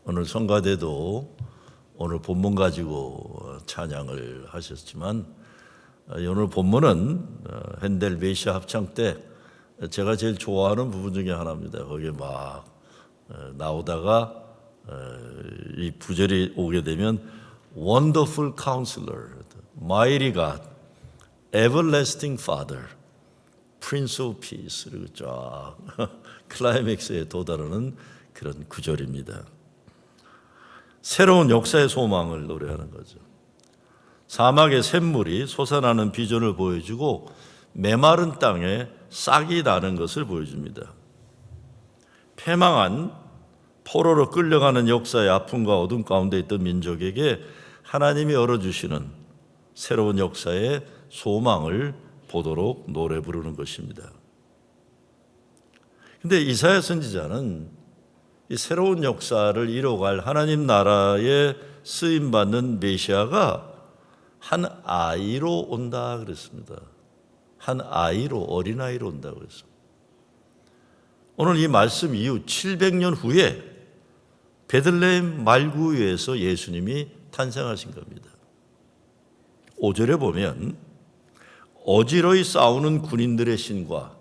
오늘 성가대도 오늘 본문 가지고 찬양을 하셨지만 오늘 본문은 핸델 메시아 합창 때 제가 제일 좋아하는 부분 중에 하나입니다. 거기에 막 나오다가 이 구절이 오게 되면 Wonderful Counselor, Mighty God, Everlasting Father, Prince of Peace, 그리고 쫙 클라이맥스에 도달하는 그런 구절입니다. 새로운 역사의 소망을 노래하는 거죠. 사막의 샘물이 솟아나는 비전을 보여주고 메마른 땅에 싹이 나는 것을 보여줍니다. 패망한 포로로 끌려가는 역사의 아픔과 어둠 가운데 있던 민족에게 하나님이 열어주시는 새로운 역사의 소망을 보도록 노래 부르는 것입니다. 그런데 이사야 선지자는 이 새로운 역사를 이뤄갈 하나님 나라에 쓰임받는 메시아가 한 아이로 온다 그랬습니다. 한 아이로, 어린아이로 온다고 그랬습니다. 오늘 이 말씀 이후 700년 후에 베들레헴 말구유에서 예수님이 탄생하신 겁니다. 5절에 보면 어지러이 싸우는 군인들의 신과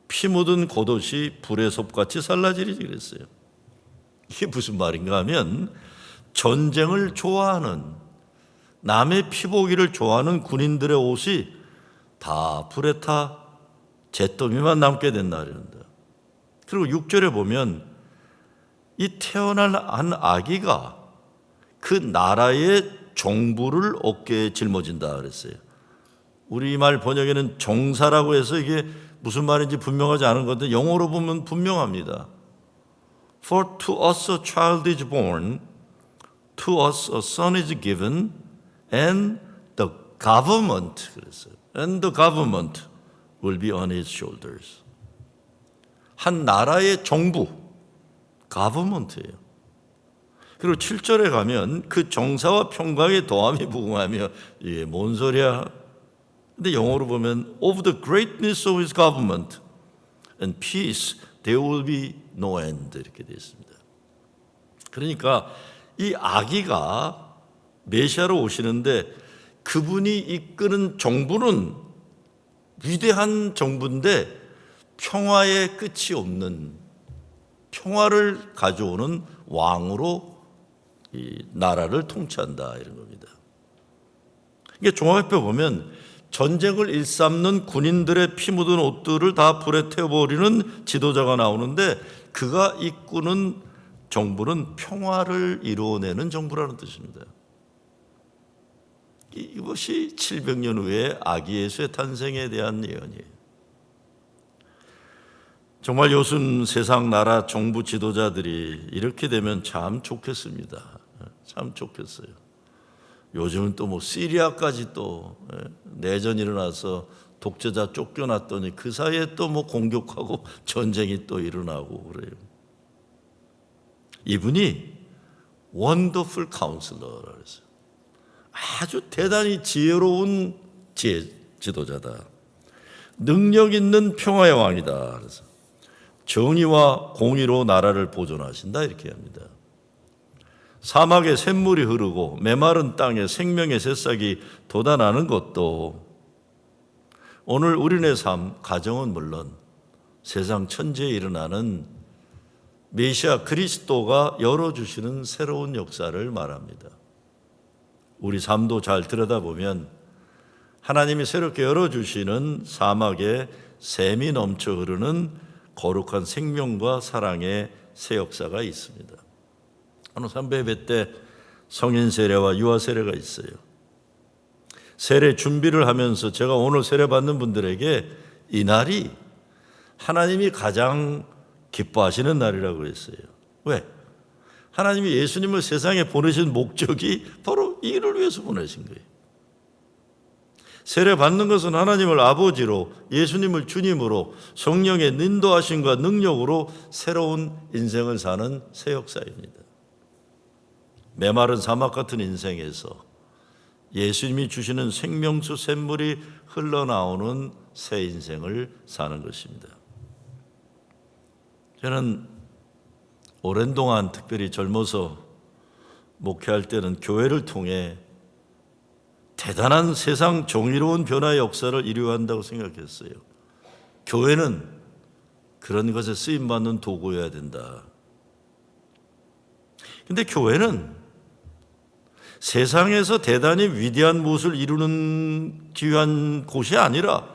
피 묻은 겉옷이 불의 섭같이 살라지리지 그랬어요. 이게 무슨 말인가 하면 전쟁을 좋아하는, 남의 피보기를 좋아하는 군인들의 옷이 다 불에 타 잿더미만 남게 된다 그런다. 그리고 6절에 보면 이 태어날 한 아기가 그 나라의 정부를 어깨에 짊어진다 그랬어요. 우리말 번역에는 정사라고 해서 이게 무슨 말인지 분명하지 않은 건데 영어로 보면 분명합니다. For to us a child is born, to us a son is given, and the government, 그랬어요. And the government will be on his shoulders. 한 나라의 정부, government예요. 그리고 7절에 가면 그 정사와 평강의 도함이 무궁하며 이게 뭔 소리야? 근데 영어로 보면 of the greatness of his government and peace there will be no end 이렇게 되어 있습니다. 그러니까 이 아기가 메시아로 오시는데 그분이 이끄는 정부는 위대한 정부인데 평화의 끝이 없는, 평화를 가져오는 왕으로 이 나라를 통치한다 이런 겁니다. 이게 종합해 보면 전쟁을 일삼는 군인들의 피 묻은 옷들을 다 불에 태워버리는 지도자가 나오는데 그가 이끄는 정부는 평화를 이루어내는 정부라는 뜻입니다. 이것이 700년 후에 아기 예수의 탄생에 대한 예언이에요. 정말 요즘 세상 나라 정부 지도자들이 이렇게 되면 참 좋겠습니다. 참 좋겠어요. 요즘은 또 뭐 시리아까지 또 내전이 일어나서 독재자 쫓겨났더니 그 사이에 또 뭐 공격하고 전쟁이 또 일어나고 그래요. 이분이 원더풀 카운슬러라고 했어요. 아주 대단히 지혜로운 지도자다. 능력 있는 평화의 왕이다. 그래서 정의와 공의로 나라를 보존하신다 이렇게 합니다. 사막에 샘물이 흐르고 메마른 땅에 생명의 새싹이 돋아나는 것도 오늘 우리네 삶, 가정은 물론 세상 천지에 일어나는 메시아 그리스도가 열어주시는 새로운 역사를 말합니다. 우리 삶도 잘 들여다보면 하나님이 새롭게 열어주시는 사막에 샘이 넘쳐 흐르는 거룩한 생명과 사랑의 새 역사가 있습니다. 오늘 삼배예배 때 성인 세례와 유아 세례가 있어요. 세례 준비를 하면서 제가 오늘 세례 받는 분들에게 이 날이 하나님이 가장 기뻐하시는 날이라고 했어요. 왜? 하나님이 예수님을 세상에 보내신 목적이 바로 이 일을 위해서 보내신 거예요. 세례 받는 것은 하나님을 아버지로, 예수님을 주님으로, 성령의 인도하심과 능력으로 새로운 인생을 사는 새 역사입니다. 메마른 사막 같은 인생에서 예수님이 주시는 생명수 샘물이 흘러나오는 새 인생을 사는 것입니다. 저는 오랜 동안 특별히 젊어서 목회할 때는 교회를 통해 대단한 세상 정의로운 변화의 역사를 이루어한다고 생각했어요. 교회는 그런 것에 쓰임받는 도구여야 된다. 근데 교회는 세상에서 대단히 위대한 무엇을 이루는 귀한 곳이 아니라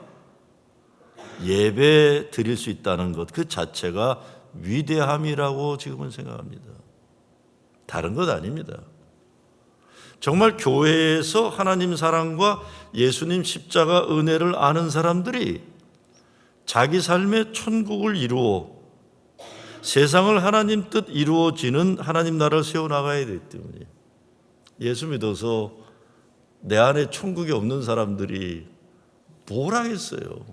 예배 드릴 수 있다는 것 그 자체가 위대함이라고 지금은 생각합니다. 다른 것 아닙니다. 정말 교회에서 하나님 사랑과 예수님 십자가 은혜를 아는 사람들이 자기 삶의 천국을 이루어 세상을 하나님 뜻 이루어지는 하나님 나라를 세워나가야 되기 때문에 예수 믿어서 내 안에 천국이 없는 사람들이 뭘 하겠어요?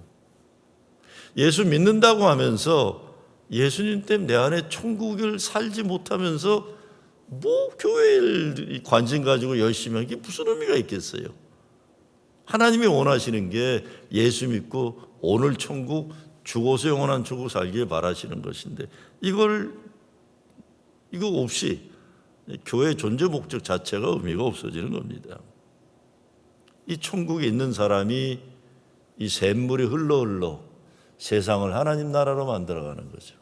예수 믿는다고 하면서 예수님 때문에 내 안에 천국을 살지 못하면서 뭐 교회에 관심 가지고 열심히 하는 게 무슨 의미가 있겠어요? 하나님이 원하시는 게 예수 믿고 오늘 천국 죽어서 영원한 천국 살길 바라시는 것인데 이거 없이 교회의 존재 목적 자체가 의미가 없어지는 겁니다. 이 천국에 있는 사람이 이 샘물이 흘러 세상을 하나님 나라로 만들어가는 거죠.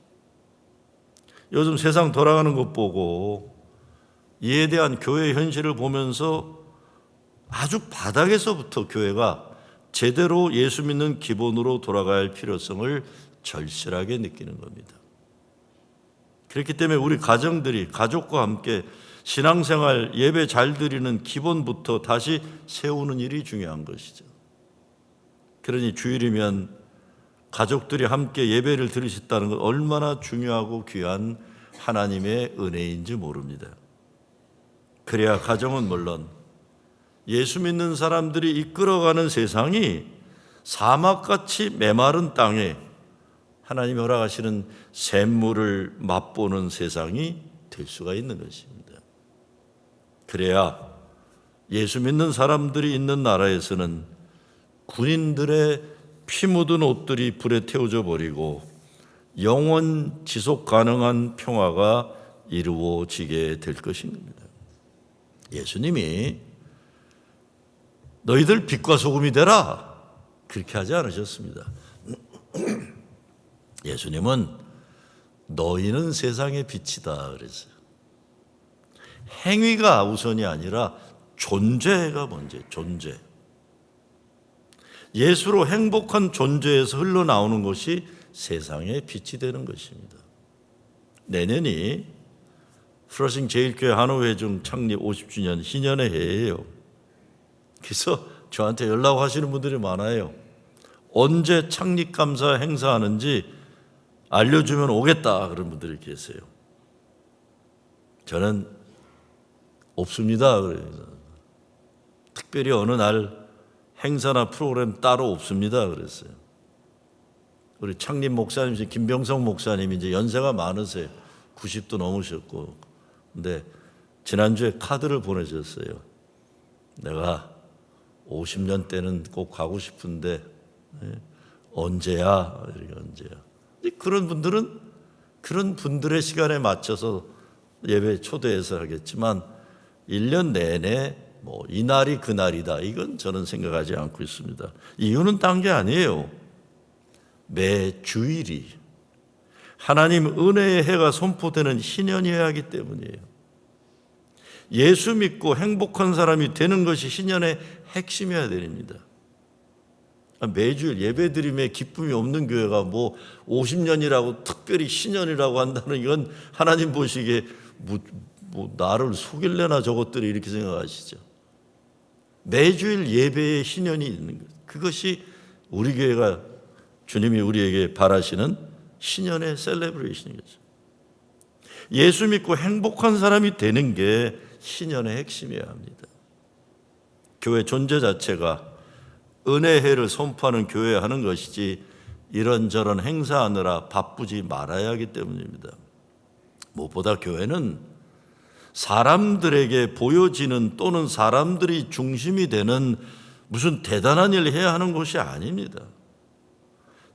요즘 세상 돌아가는 것 보고 이에 대한 교회의 현실을 보면서 아주 바닥에서부터 교회가 제대로 예수 믿는 기본으로 돌아가야 할 필요성을 절실하게 느끼는 겁니다. 그렇기 때문에 우리 가정들이 가족과 함께 신앙생활 예배 잘 드리는 기본부터 다시 세우는 일이 중요한 것이죠. 그러니 주일이면 가족들이 함께 예배를 드리셨다는 건 얼마나 중요하고 귀한 하나님의 은혜인지 모릅니다. 그래야 가정은 물론 예수 믿는 사람들이 이끌어가는 세상이 사막같이 메마른 땅에 하나님이 허락하시는 샘물을 맛보는 세상이 될 수가 있는 것입니다. 그래야 예수 믿는 사람들이 있는 나라에서는 군인들의 피 묻은 옷들이 불에 태워져 버리고 영원 지속 가능한 평화가 이루어지게 될 것입니다. 예수님이 너희들 빛과 소금이 되라 그렇게 하지 않으셨습니다. 예수님은 너희는 세상의 빛이다 그랬어요. 행위가 우선이 아니라 존재가 먼저예요. 존재. 예수로 행복한 존재에서 흘러나오는 것이 세상의 빛이 되는 것입니다. 내년이 프러싱 제일교회 한우회중 창립 50주년 희년의 해예요. 그래서 저한테 연락하시는 분들이 많아요. 언제 창립감사 행사하는지 알려주면 오겠다 그런 분들이 계세요. 저는 없습니다. 그래요. 특별히 어느 날 행사나 프로그램 따로 없습니다. 그랬어요. 우리 창립 목사님, 김병성 목사님이 이제 연세가 많으세요. 90도 넘으셨고. 근데 지난주에 카드를 보내셨어요. 내가 50년 때는 꼭 가고 싶은데 언제야? 언제야? 그런 분들은 그런 분들의 시간에 맞춰서 예배 초대해서 하겠지만 1년 내내 뭐 이날이 그날이다. 이건 저는 생각하지 않고 있습니다. 이유는 딴 게 아니에요. 매 주일이 하나님 은혜의 해가 선포되는 희년이어야 하기 때문이에요. 예수 믿고 행복한 사람이 되는 것이 희년의 핵심이어야 됩니다. 매주일 예배드림에 기쁨이 없는 교회가 뭐 50년이라고 특별히 희년이라고 한다는 이건 하나님 보시기에 뭐 나를 속일래나 저것들이 이렇게 생각하시죠. 매주일 예배의 희년이 있는 것. 그것이 우리 교회가 주님이 우리에게 바라시는 희년의 셀레브레이션인 거죠. 예수 믿고 행복한 사람이 되는 게 희년의 핵심이어야 합니다. 교회 존재 자체가 은혜의 해를 선포하는 교회 하는 것이지 이런저런 행사하느라 바쁘지 말아야 하기 때문입니다. 무엇보다 교회는 사람들에게 보여지는 또는 사람들이 중심이 되는 무슨 대단한 일을 해야 하는 것이 아닙니다.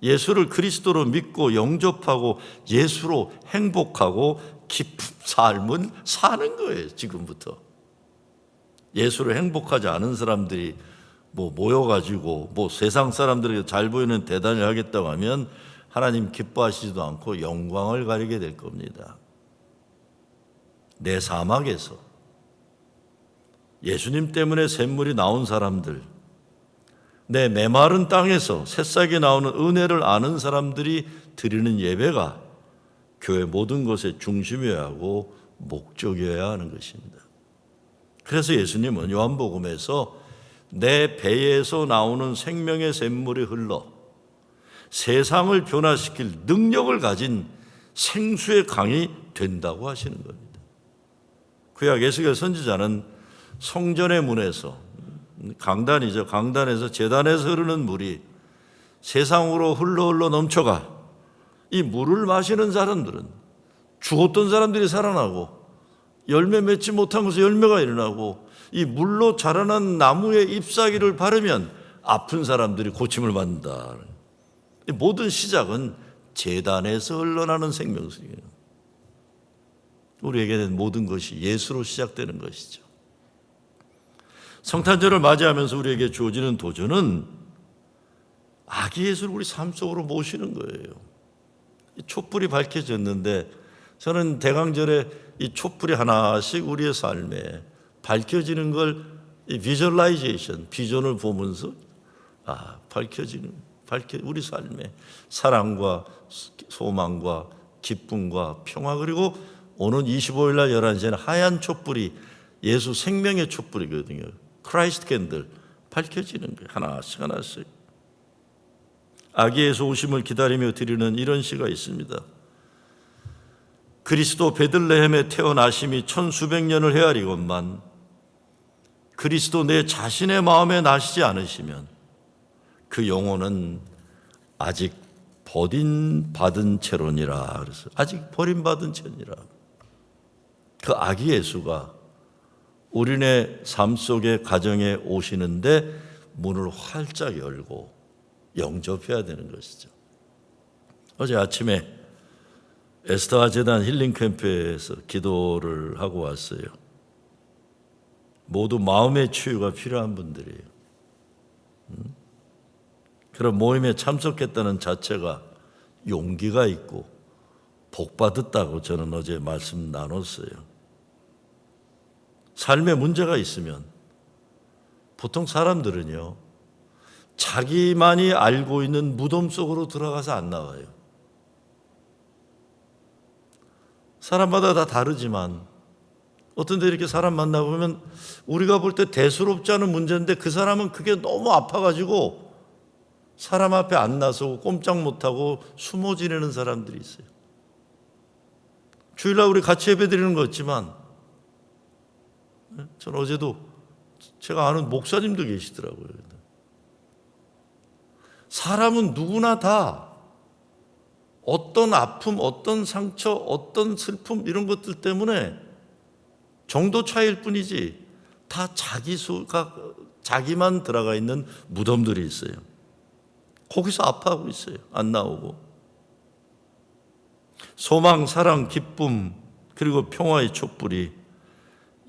예수를 그리스도로 믿고 영접하고 예수로 행복하고 기쁜 삶은 사는 거예요. 지금부터. 예수로 행복하지 않은 사람들이 모여가지고 세상 사람들에게 잘 보이는 대단을 하겠다고 하면 하나님 기뻐하시지도 않고 영광을 가리게 될 겁니다. 내 사막에서 예수님 때문에 샘물이 나온 사람들, 내 메마른 땅에서 새싹이 나오는 은혜를 아는 사람들이 드리는 예배가 교회 모든 것의 중심이어야 하고 목적이어야 하는 것입니다. 그래서 예수님은 요한복음에서 내 배에서 나오는 생명의 샘물이 흘러 세상을 변화시킬 능력을 가진 생수의 강이 된다고 하시는 겁니다. 구약 에스겔 선지자는 성전의 문에서 강단이죠. 강단에서 제단에서 흐르는 물이 세상으로 흘러 넘쳐가 이 물을 마시는 사람들은 죽었던 사람들이 살아나고 열매 맺지 못한 것에 열매가 일어나고 이 물로 자라난 나무의 잎사귀를 바르면 아픈 사람들이 고침을 받는다. 모든 시작은 제단에서 흘러나는 생명수예요. 우리에게는 모든 것이 예수로 시작되는 것이죠. 성탄절을 맞이하면서 우리에게 주어지는 도전은 아기 예수를 우리 삶 속으로 모시는 거예요. 촛불이 밝혀졌는데 저는 대강절에 이 촛불이 하나씩 우리의 삶에 밝혀지는 걸 비주얼라이제이션, 비전을 보면서 우리 삶에 사랑과 소망과 기쁨과 평화, 그리고 오는 25일 날 11시에는 하얀 촛불이 예수 생명의 촛불이거든요. 크라이스트 캔들 밝혀지는 거예요. 하나씩 하나씩. 아기 예수 오심을 기다리며 드리는 이런 시가 있습니다. 그리스도 베들레헴에 태어나심이 천수백 년을 헤아리건만 그리스도 내 자신의 마음에 나시지 않으시면 그 영혼은 아직 버림받은 채로니라. 그래서 아직 버림받은 채니라. 그 아기 예수가 우리네 삶 속에 가정에 오시는데 문을 활짝 열고 영접해야 되는 것이죠. 어제 아침에 에스더아 재단 힐링 캠프에서 기도를 하고 왔어요. 모두 마음의 치유가 필요한 분들이에요. 그런 모임에 참석했다는 자체가 용기가 있고 복 받았다고 저는 어제 말씀 나눴어요. 삶에 문제가 있으면 보통 사람들은요, 자기만이 알고 있는 무덤 속으로 들어가서 안 나와요. 사람마다 다 다르지만 어떤 데 이렇게 사람 만나보면 우리가 볼 때 대수롭지 않은 문제인데 그 사람은 그게 너무 아파가지고 사람 앞에 안 나서고 꼼짝 못하고 숨어 지내는 사람들이 있어요. 주일날 우리 같이 예배드리는 거 있지만 저는 어제도 제가 아는 목사님도 계시더라고요. 사람은 누구나 다 어떤 아픔, 어떤 상처, 어떤 슬픔 이런 것들 때문에 정도 차이일 뿐이지 다 자기만 들어가 있는 무덤들이 있어요. 거기서 아파하고 있어요. 안 나오고. 소망, 사랑, 기쁨 그리고 평화의 촛불이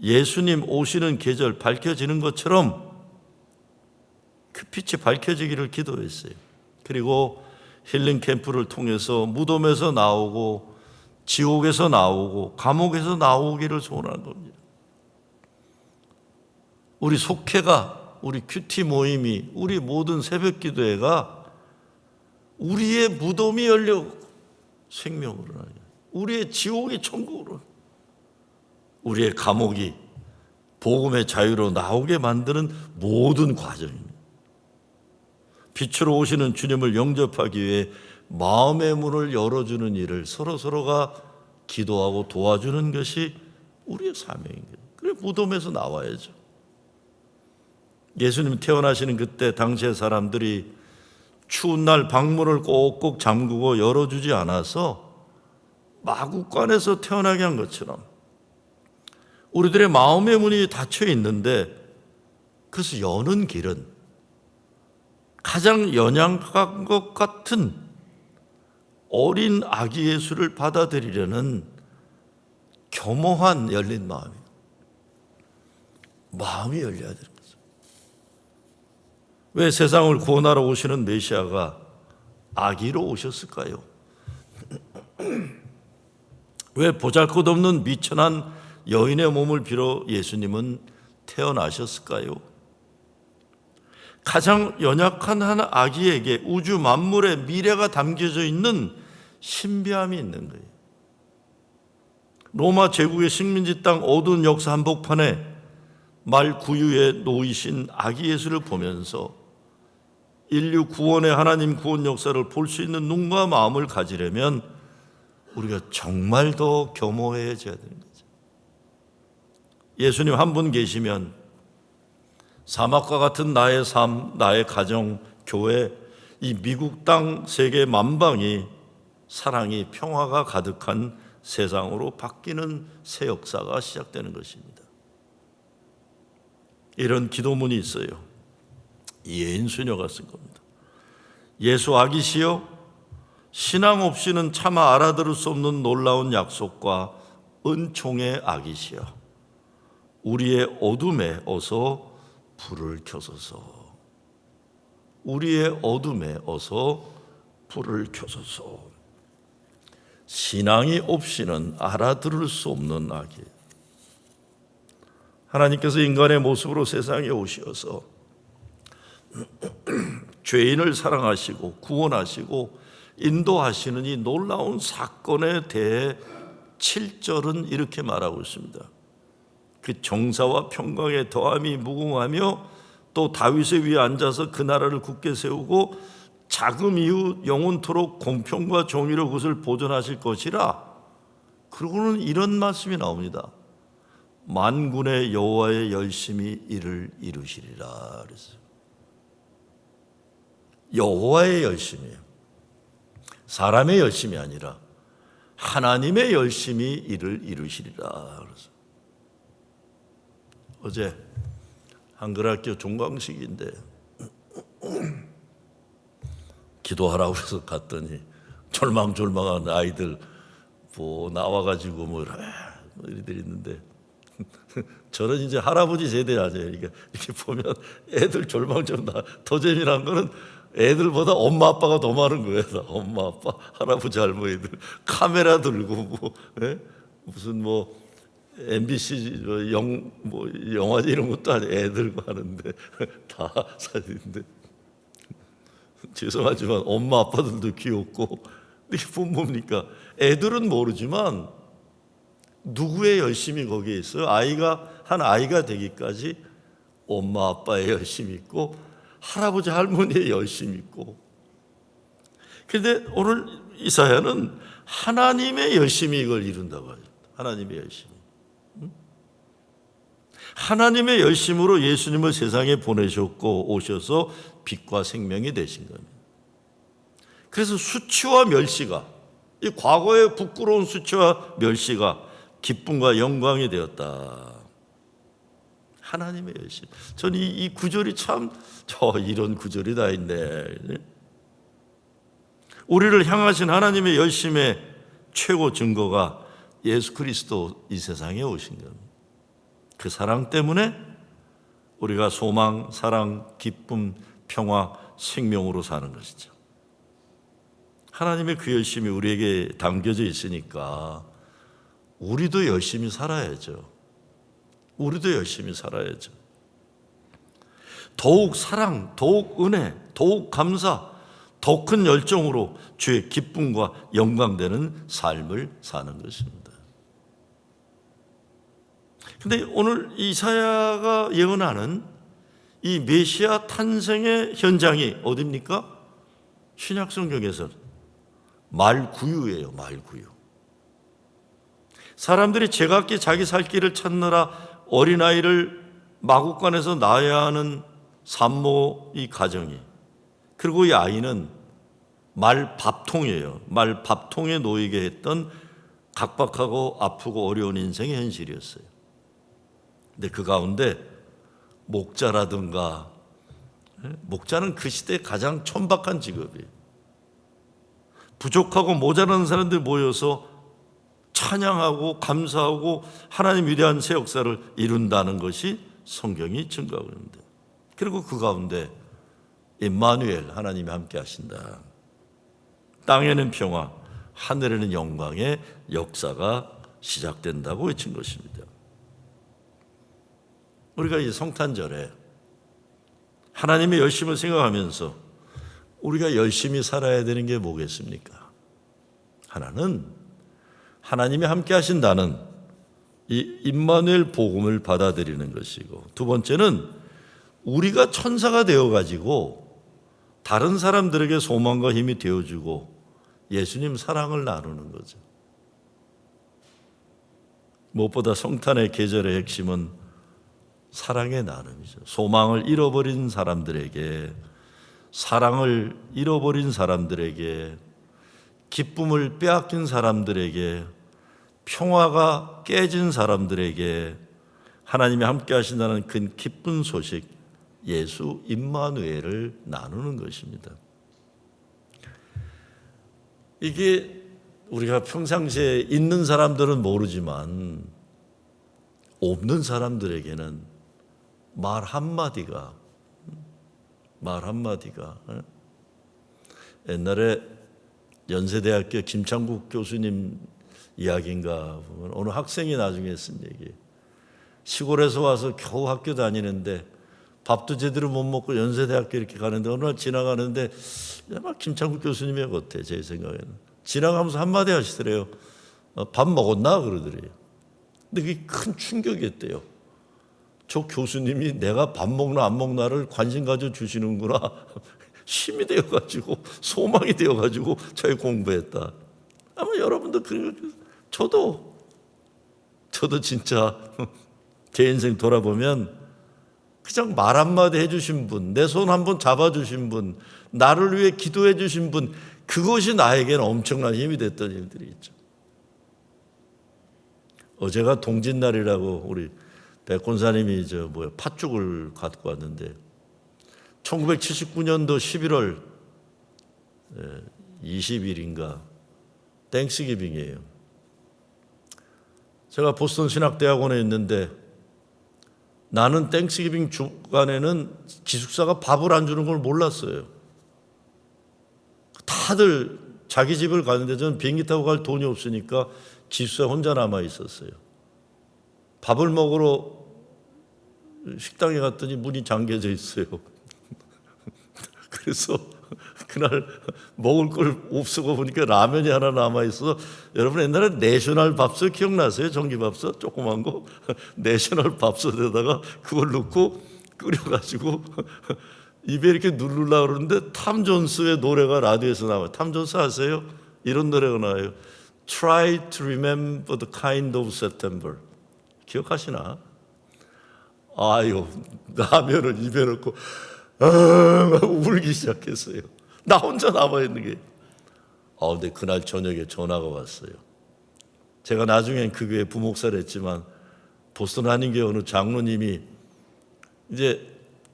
예수님 오시는 계절 밝혀지는 것처럼 그 빛이 밝혀지기를 기도했어요. 그리고 힐링 캠프를 통해서 무덤에서 나오고 지옥에서 나오고 감옥에서 나오기를 소원하는 겁니다. 우리 속회가, 우리 큐티 모임이, 우리 모든 새벽 기도회가 우리의 무덤이 열려 생명으로 나요. 우리의 지옥이 천국으로, 우리의 감옥이 복음의 자유로 나오게 만드는 모든 과정입니다. 빛으로 오시는 주님을 영접하기 위해 마음의 문을 열어주는 일을 서로가 기도하고 도와주는 것이 우리의 사명입니다. 그래 무덤에서 나와야죠. 예수님 태어나시는 그때 당시의 사람들이 추운 날 방문을 꼭꼭 잠그고 열어주지 않아서 마구간에서 태어나게 한 것처럼 우리들의 마음의 문이 닫혀 있는데 그래서 여는 길은 가장 연약한 것 같은 어린 아기 예수를 받아들이려는 겸허한 열린 마음이 열려야 되는 거죠. 왜 세상을 구원하러 오시는 메시아가 아기로 오셨을까요? 왜 보잘것없는 미천한 여인의 몸을 빌어 예수님은 태어나셨을까요? 가장 연약한 한 아기에게 우주 만물의 미래가 담겨져 있는 신비함이 있는 거예요. 로마 제국의 식민지 땅 어두운 역사 한복판에 말 구유에 놓이신 아기 예수를 보면서 인류 구원의 하나님 구원 역사를 볼 수 있는 눈과 마음을 가지려면 우리가 정말 더 겸허해져야 되는 거죠. 예수님 한 분 계시면 사막과 같은 나의 삶, 나의 가정, 교회, 이 미국 땅 세계 만방이 사랑이 평화가 가득한 세상으로 바뀌는 새 역사가 시작되는 것입니다. 이런 기도문이 있어요. 예인 수녀가 쓴 겁니다. 예수 아기시여, 신앙 없이는 차마 알아들을 수 없는 놀라운 약속과 은총의 아기시여, 우리의 어둠에 어서 불을 켜소서. 우리의 어둠에 어서 불을 켜소서. 신앙이 없이는 알아들을 수 없는 아기. 하나님께서 인간의 모습으로 세상에 오셔서 죄인을 사랑하시고 구원하시고 인도하시는 이 놀라운 사건에 대해 7절은 이렇게 말하고 있습니다. 그 정사와 평강의 더함이 무궁하며 또 다윗의 위에 앉아서 그 나라를 굳게 세우고 자금 이후 영원토록 공평과 정의로 그것을 보존하실 것이라. 그러고는 이런 말씀이 나옵니다. 만군의 여호와의 열심히 이를 이루시리라 그랬어요. 여호와의 열심이에요. 사람의 열심이 아니라 하나님의 열심히 이를 이루시리라 그랬어요. 어제 한글학교 종강식인데 기도하라고 해서 갔더니 절망한 아이들 나와가지고 이들 있는데 저는 이제 할아버지 세대 아니에요. 이렇게 보면 애들 절망 더 재미난 거는 애들보다 엄마 아빠가 더 많은 거예요. 엄마 아빠 할아버지 할머니들 카메라 들고 무슨 MBC 영화 이런 것도 아니고 애들과 하는데 다 사진인데 죄송하지만 엄마 아빠들도 귀엽고 이게 뭡니까? 애들은 모르지만 누구의 열심이 거기에 있어요? 한 아이가 되기까지 엄마 아빠의 열심이 있고 할아버지 할머니의 열심이 있고. 그런데 오늘 이사야는 하나님의 열심이 이걸 이룬다고 하죠. 하나님의 열심이. 하나님의 열심으로 예수님을 세상에 보내셨고 오셔서 빛과 생명이 되신 겁니다. 그래서 수치와 멸시가, 이 과거의 부끄러운 수치와 멸시가 기쁨과 영광이 되었다. 하나님의 열심. 저는 이 구절이 참 이런 구절이 다 있네. 우리를 향하신 하나님의 열심의 최고 증거가 예수 그리스도 이 세상에 오신 겁니다. 그 사랑 때문에 우리가 소망, 사랑, 기쁨, 평화, 생명으로 사는 것이죠. 하나님의 그 열심이 우리에게 담겨져 있으니까 우리도 열심히 살아야죠. 우리도 열심히 살아야죠. 더욱 사랑, 더욱 은혜, 더욱 감사, 더 큰 열정으로 주의 기쁨과 영광되는 삶을 사는 것입니다. 그런데 오늘 이사야가 예언하는 이 메시아 탄생의 현장이 어디입니까? 신약 성경에서는 말구유예요. 말구유. 사람들이 제각기 자기 살 길을 찾느라 어린아이를 마구간에서 낳아야 하는 산모 이 가정이, 그리고 이 아이는 말밥통이에요. 말밥통에 놓이게 했던 각박하고 아프고 어려운 인생의 현실이었어요. 근데 그 가운데 목자라든가 목자는 그 시대에 가장 천박한 직업이에요. 부족하고 모자라는 사람들 모여서 찬양하고 감사하고 하나님 위대한 새 역사를 이룬다는 것이 성경이 증거하고 있는데, 그리고 그 가운데 임마누엘, 하나님이 함께 하신다. 땅에는 평화, 하늘에는 영광의 역사가 시작된다고 외친 것입니다. 우리가 이 성탄절에 하나님의 열심을 생각하면서 우리가 열심히 살아야 되는 게 뭐겠습니까? 하나는 하나님이 함께 하신다는 이 임마누엘 복음을 받아들이는 것이고, 두 번째는 우리가 천사가 되어가지고 다른 사람들에게 소망과 힘이 되어주고 예수님 사랑을 나누는 거죠. 무엇보다 성탄의 계절의 핵심은 사랑의 나눔이죠. 소망을 잃어버린 사람들에게, 사랑을 잃어버린 사람들에게, 기쁨을 빼앗긴 사람들에게, 평화가 깨진 사람들에게 하나님이 함께 하신다는 그 기쁜 소식, 예수 임마누엘을 나누는 것입니다. 이게 우리가 평상시에 있는 사람들은 모르지만 없는 사람들에게는 말 한마디가 옛날에 연세대학교 김창국 교수님 이야기인가 보면 어느 학생이 나중에 쓴 얘기예요. 시골에서 와서 겨우 학교 다니는데 밥도 제대로 못 먹고 연세대학교 이렇게 가는데 어느 날 지나가는데 아마 김창국 교수님의 같아, 제 생각에는. 지나가면서 한마디 하시더래요. 밥 먹었나? 그러더래요. 근데 그게 큰 충격이었대요. 저 교수님이 내가 밥 먹나 안 먹나를 관심 가져 주시는구나. 힘이 되어가지고 소망이 되어가지고 저희 공부했다. 아마 여러분도 저도 진짜 제 인생 돌아보면 그냥 말 한마디 해주신 분, 내 손 한번 잡아주신 분, 나를 위해 기도해 주신 분, 그것이 나에게는 엄청난 힘이 됐던 일들이 있죠. 어제가 동짓날이라고 우리 백권사님이 팥죽을 갖고 왔는데 1979년도 11월 20일인가 땡스기빙이에요. 제가 보스턴 신학대학원에 있는데 나는 땡스기빙 주간에는 기숙사가 밥을 안 주는 걸 몰랐어요. 다들 자기 집을 가는데 저는 비행기 타고 갈 돈이 없으니까 기숙사에 혼자 남아 있었어요. 밥을 먹으러 식당에 갔더니 문이 잠겨져 있어요. 그래서 그날 먹을 걸 없어고 보니까 라면이 하나 남아있어서, 여러분 옛날에 내셔널 밥솥 기억나세요? 전기밥솥 조그만 거 내셔널 밥솥에다가 그걸 넣고 끓여가지고 입에 이렇게 누르려고 그러는데 탐 존스의 노래가 라디오에서 나와요. 탐 존스 아세요? 이런 노래가 나와요. Try to remember the kind of September. 기억하시나? 아유, 라면을 입에 넣고 울기 시작했어요. 나 혼자 남아있는 게. 근데 그날 저녁에 전화가 왔어요. 제가 나중엔 그 교회 부목사를 했지만 보스턴 한인교회 어느 장로님이 이제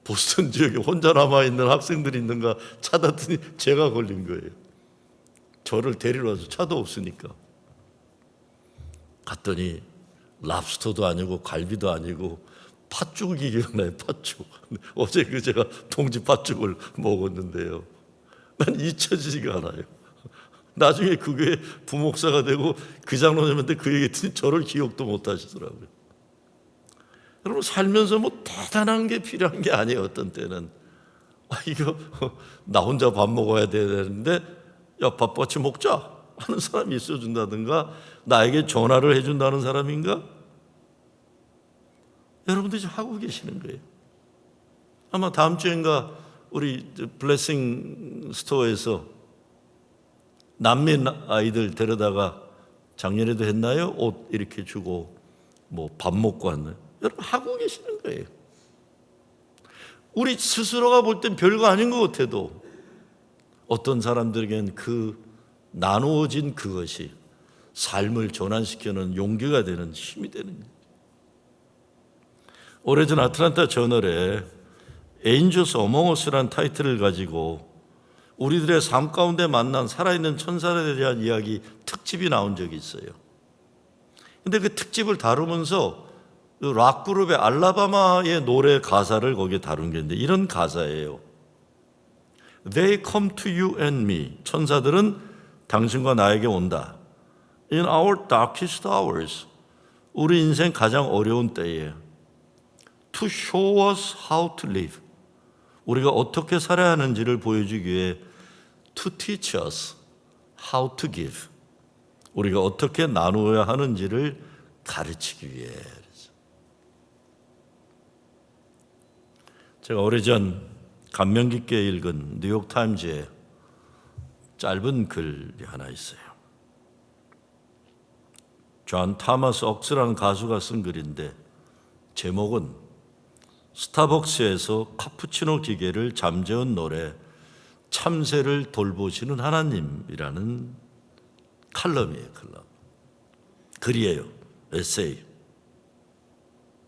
보스턴 지역에 혼자 남아있는 학생들이 있는가 찾았더니 제가 걸린 거예요. 저를 데리러 와서 차도 없으니까. 갔더니 랍스터도 아니고 갈비도 아니고 팥죽이 기억나요. 팥죽. 어제 제가 동지 팥죽을 먹었는데요. 난 잊혀지지가 않아요. 나중에 그 교회 부목사가 되고 그 장로님한테 그 얘기했더니 저를 기억도 못 하시더라고요. 여러분 살면서 뭐 대단한 게 필요한 게 아니에요. 어떤 때는 이거 나 혼자 밥 먹어야 되는데 야 밥 같이 먹자 하는 사람이 있어준다든가 나에게 전화를 해준다는 사람인가? 여러분들이 하고 계시는 거예요. 아마 다음 주인가 우리 블레싱 스토어에서 난민 아이들 데려다가 작년에도 했나요? 옷 이렇게 주고 뭐 밥 먹고 왔나요? 여러분 하고 계시는 거예요. 우리 스스로가 볼 땐 별거 아닌 것 같아도 어떤 사람들에게는 그 나누어진 그것이 삶을 전환시키는 용기가 되는 힘이 되는 거예요. 오래전 아틀란타 저널에 Angels Among Us라는 타이틀을 가지고 우리들의 삶 가운데 만난 살아있는 천사들에 대한 이야기 특집이 나온 적이 있어요. 근데 그 특집을 다루면서 락 그룹의 알라바마의 노래 가사를 거기에 다룬 게 있는데 이런 가사예요. They come to you and me. 천사들은 당신과 나에게 온다. In our darkest hours. 우리 인생 가장 어려운 때에 To show us how to live. 우리가 어떻게 살아야 하는지를 보여주기 위해 To teach us how to give. 우리가 어떻게 나누어야 하는지를 가르치기 위해. 제가 오래전 감명 깊게 읽은 뉴욕타임즈에 짧은 글이 하나 있어요. 존 타머스 억스라는 가수가 쓴 글인데 제목은 스타벅스에서 카푸치노 기계를 잠재운 노래 참새를 돌보시는 하나님이라는 칼럼이에요. 글이에요. 에세이.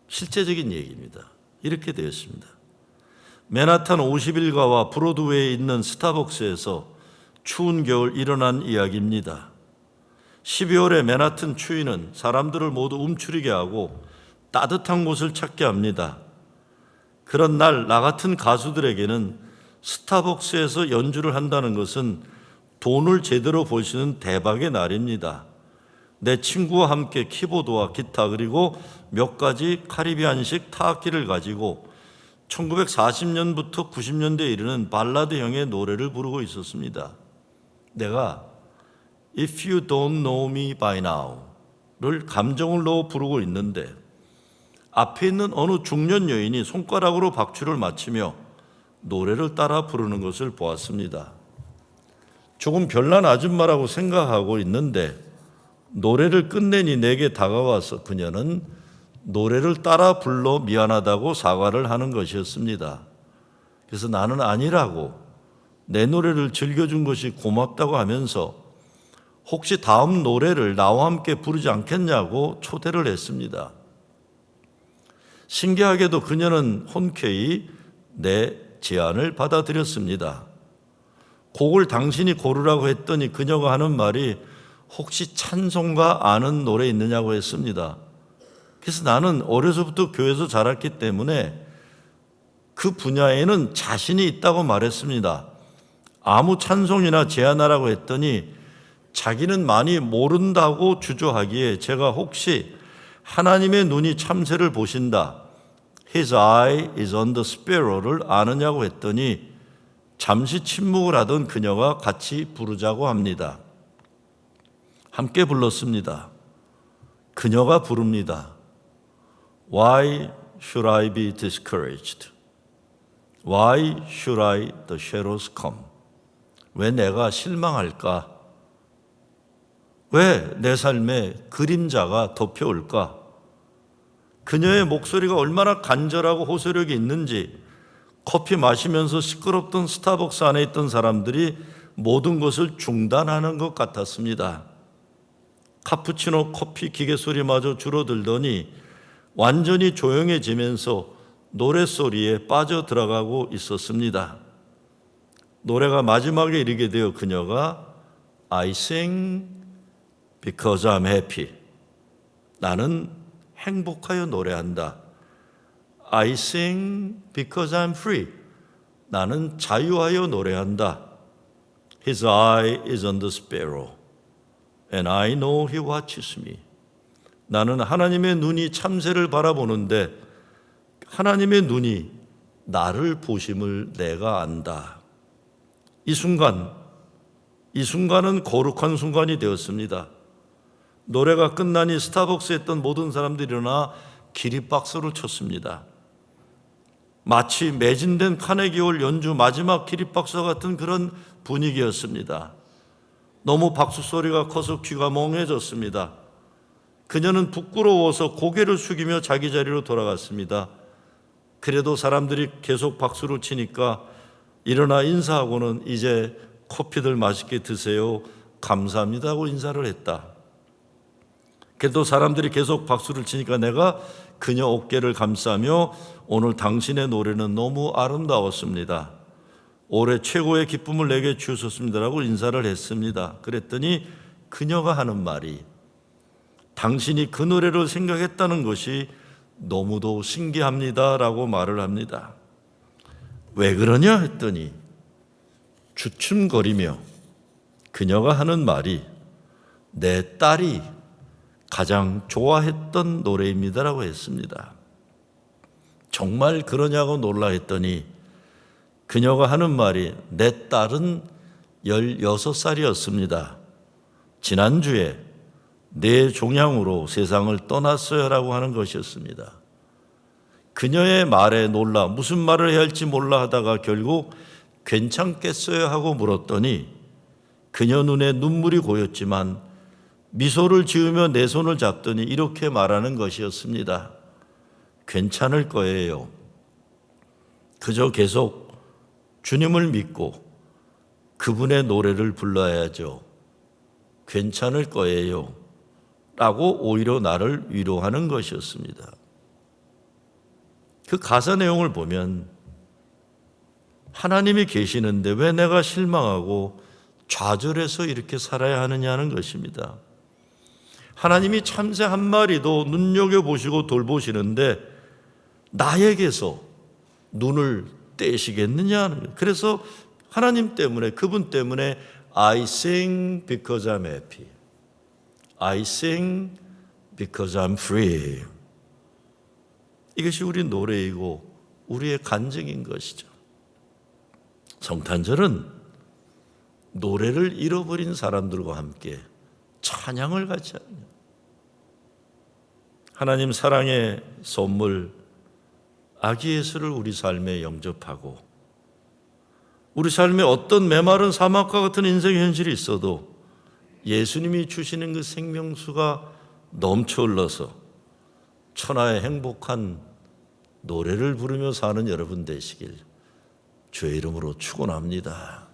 실제적인 얘기입니다. 이렇게 되어 있습니다. 맨하탄 50일가와 브로드웨이에 있는 스타벅스에서 추운 겨울 일어난 이야기입니다. 12월에 맨하탄 추위는 사람들을 모두 움츠리게 하고 따뜻한 곳을 찾게 합니다. 그런 날 나 같은 가수들에게는 스타벅스에서 연주를 한다는 것은 돈을 제대로 벌 수 있는 대박의 날입니다. 내 친구와 함께 키보드와 기타 그리고 몇 가지 카리비안식 타악기를 가지고 1940년부터 90년대에 이르는 발라드형의 노래를 부르고 있었습니다. 내가 If You Don't Know Me By Now를 감정을 넣어 부르고 있는데 앞에 있는 어느 중년 여인이 손가락으로 박수를 맞추며 노래를 따라 부르는 것을 보았습니다. 조금 별난 아줌마라고 생각하고 있는데 노래를 끝내니 내게 다가와서 그녀는 노래를 따라 불러 미안하다고 사과를 하는 것이었습니다. 그래서 나는 아니라고 내 노래를 즐겨준 것이 고맙다고 하면서 혹시 다음 노래를 나와 함께 부르지 않겠냐고 초대를 했습니다. 신기하게도 그녀는 흔쾌히 내 제안을 받아들였습니다. 곡을 당신이 고르라고 했더니 그녀가 하는 말이 혹시 찬송가 아는 노래 있느냐고 했습니다. 그래서 나는 어려서부터 교회에서 자랐기 때문에 그 분야에는 자신이 있다고 말했습니다. 아무 찬송이나 제안하라고 했더니 자기는 많이 모른다고 주저하기에 제가 혹시 하나님의 눈이 참새를 보신다. His eye is on the sparrow를 아느냐고 했더니 잠시 침묵을 하던 그녀가 같이 부르자고 합니다. 함께 불렀습니다. 그녀가 부릅니다. Why should I be discouraged? Why should I the shadows come? 왜 내가 실망할까? 왜 내 삶에 그림자가 덮여올까? 그녀의 목소리가 얼마나 간절하고 호소력이 있는지 커피 마시면서 시끄럽던 스타벅스 안에 있던 사람들이 모든 것을 중단하는 것 같았습니다. 카푸치노 커피 기계 소리마저 줄어들더니 완전히 조용해지면서 노랫소리에 빠져들어가고 있었습니다. 노래가 마지막에 이르게 되어 그녀가 I sing because I'm happy. 나는 행복하여 노래한다. I sing because I'm free. 나는 자유하여 노래한다. His eye is on the sparrow. And I know he watches me. 나는 하나님의 눈이 참새를 바라보는데 하나님의 눈이 나를 보심을 내가 안다. 이 순간은 거룩한 순간이 되었습니다. 노래가 끝나니 스타벅스에 있던 모든 사람들이 일어나 기립박수를 쳤습니다. 마치 매진된 카네기홀 연주 마지막 기립박수 같은 그런 분위기였습니다. 너무 박수 소리가 커서 귀가 멍해졌습니다. 그녀는 부끄러워서 고개를 숙이며 자기 자리로 돌아갔습니다. 그래도 사람들이 계속 박수를 치니까 일어나 인사하고는 이제 커피들 맛있게 드세요. 감사합니다 하고 인사를 했다. 그래도 사람들이 계속 박수를 치니까 내가 그녀 어깨를 감싸며 오늘 당신의 노래는 너무 아름다웠습니다. 올해 최고의 기쁨을 내게 주셨습니다라고 인사를 했습니다. 그랬더니 그녀가 하는 말이 당신이 그 노래를 생각했다는 것이 너무도 신기합니다라고 말을 합니다. 왜 그러냐 했더니 주춤거리며 그녀가 하는 말이 내 딸이 가장 좋아했던 노래입니다라고 했습니다. 정말 그러냐고 놀라 했더니 그녀가 하는 말이 내 딸은 16살이었습니다. 지난주에 내 종양으로 세상을 떠났어요라고 하는 것이었습니다. 그녀의 말에 놀라 무슨 말을 해야 할지 몰라 하다가 결국 괜찮겠어요 하고 물었더니 그녀 눈에 눈물이 고였지만 미소를 지으며 내 손을 잡더니 이렇게 말하는 것이었습니다. 괜찮을 거예요. 그저 계속 주님을 믿고 그분의 노래를 불러야죠. 괜찮을 거예요. 라고 오히려 나를 위로하는 것이었습니다. 그 가사 내용을 보면 하나님이 계시는데 왜 내가 실망하고 좌절해서 이렇게 살아야 하느냐는 것입니다. 하나님이 참새 한 마리도 눈여겨보시고 돌보시는데 나에게서 눈을 떼시겠느냐 하는 거예요. 그래서 하나님 때문에 그분 때문에 I sing because I'm happy. I sing because I'm free. 이것이 우리 노래이고 우리의 간증인 것이죠. 성탄절은 노래를 잃어버린 사람들과 함께 찬양을 같이 하는 하나님 사랑의 선물 아기 예수를 우리 삶에 영접하고 우리 삶에 어떤 메마른 사막과 같은 인생의 현실이 있어도 예수님이 주시는 그 생명수가 넘쳐 흘러서 천하의 행복한 노래를 부르며 사는 여러분 되시길 주의 이름으로 축원합니다.